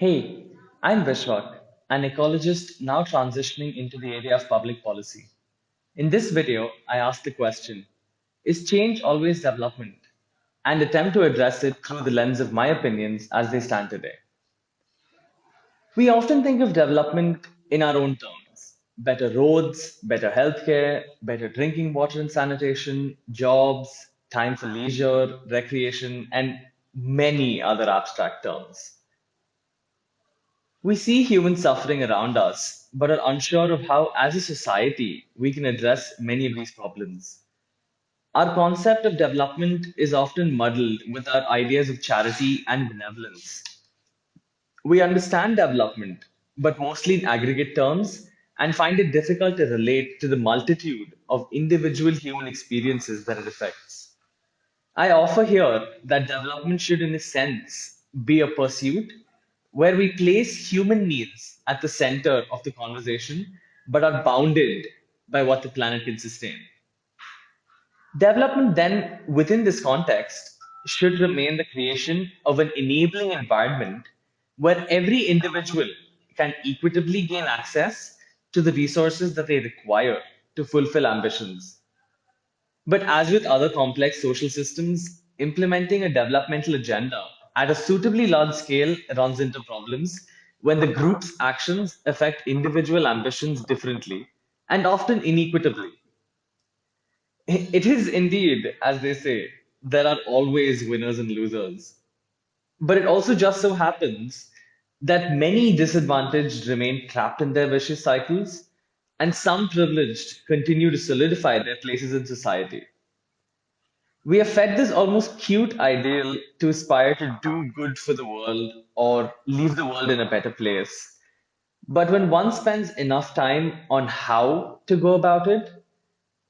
Hey, I'm Vishvak, an ecologist now transitioning into the area of public policy. In this video, I ask the question, is change always development? And attempt to address it through the lens of my opinions as they stand today. We often think of development in our own terms. Better roads, better healthcare, better drinking water and sanitation, jobs, time for leisure, recreation, and many other abstract terms. We see human suffering around us, but are unsure of how, as a society, we can address many of these problems. Our concept of development is often muddled with our ideas of charity and benevolence. We understand development, but mostly in aggregate terms, and find it difficult to relate to the multitude of individual human experiences that it affects. I offer here that development should, in a sense, be a pursuit where we place human needs at the center of the conversation, but are bounded by what the planet can sustain. Development, then, within this context, should remain the creation of an enabling environment where every individual can equitably gain access to the resources that they require to fulfill ambitions. But as with other complex social systems, implementing a developmental agenda at a suitably large scale runs into problems when the group's actions affect individual ambitions differently and often inequitably. It is indeed, as they say, there are always winners and losers. But it also just so happens that many disadvantaged remain trapped in their vicious cycles, and some privileged continue to solidify their places in society. We are fed this almost cute ideal to aspire to do good for the world or leave the world in a better place. But when one spends enough time on how to go about it,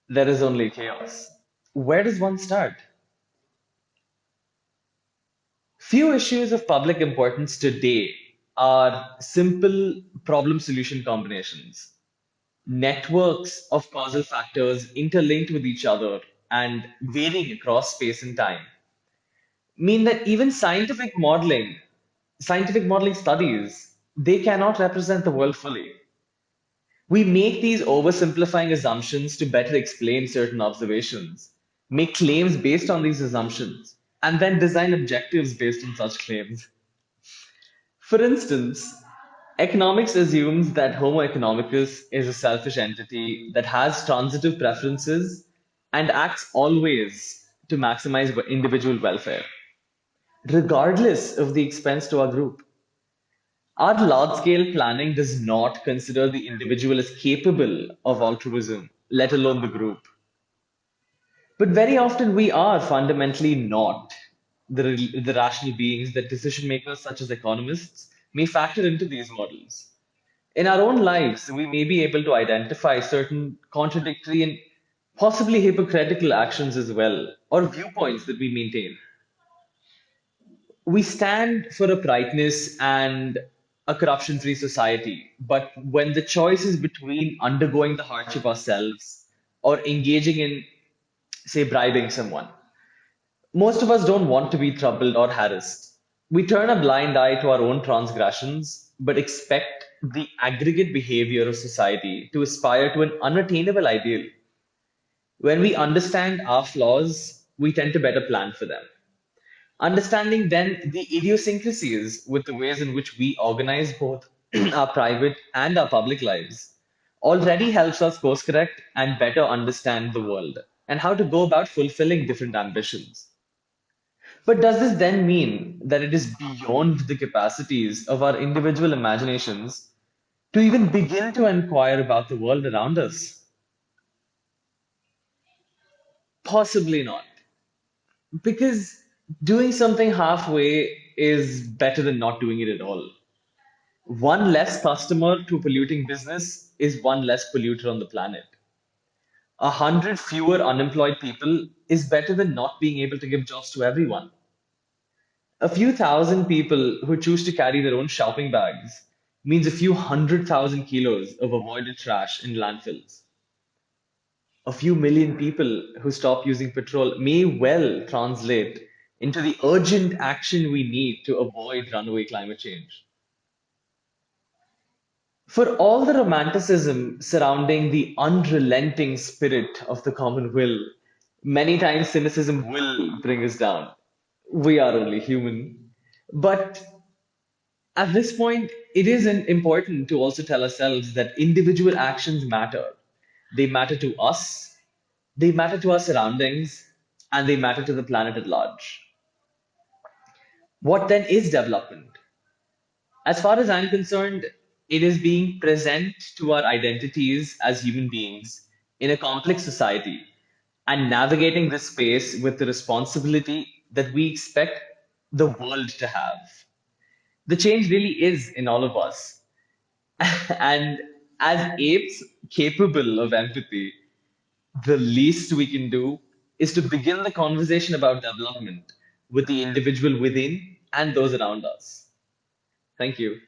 there is only chaos. Where does one start? Few issues of public importance today are simple problem solution combinations. Networks of causal factors interlinked with each other and varying across space and time mean that even scientific modeling studies, they cannot represent the world fully. We make these oversimplifying assumptions to better explain certain observations, make claims based on these assumptions, and then design objectives based on such claims. For instance, economics assumes that Homo economicus is a selfish entity that has transitive preferences and acts always to maximize individual welfare, regardless of the expense to our group. Our large scale planning does not consider the individual as capable of altruism, let alone the group. But very often we are fundamentally not the rational beings that decision makers, such as economists, may factor into these models. In our own lives, we may be able to identify certain contradictory and possibly hypocritical actions as well, or viewpoints that we maintain. We stand for uprightness and a corruption free society. But when the choice is between undergoing the hardship ourselves or engaging in, say, bribing someone, most of us don't want to be troubled or harassed. We turn a blind eye to our own transgressions, but expect the aggregate behavior of society to aspire to an unattainable ideal. When we understand our flaws, we tend to better plan for them. Understanding then the idiosyncrasies with the ways in which we organize both our private and our public lives already helps us course correct and better understand the world and how to go about fulfilling different ambitions. But does this then mean that it is beyond the capacities of our individual imaginations to even begin to inquire about the world around us? Possibly not. Because doing something halfway is better than not doing it at all. One less customer to a polluting business is one less polluter on the planet. 100 fewer unemployed people is better than not being able to give jobs to everyone. A few thousand people who choose to carry their own shopping bags means a few 100,000 kilos of avoided trash in landfills. A few million people who stop using petrol may well translate into the urgent action we need to avoid runaway climate change. For all the romanticism surrounding the unrelenting spirit of the common will, many times cynicism will bring us down. We are only human. But at this point, it is important to also tell ourselves that individual actions matter. They matter to us, they matter to our surroundings, and they matter to the planet at large. What then is development? As far as I'm concerned, it is being present to our identities as human beings in a complex society and navigating this space with the responsibility that we expect the world to have. The change really is in all of us. And as apes capable of empathy, the least we can do is to begin the conversation about development with the individual within and those around us. Thank you.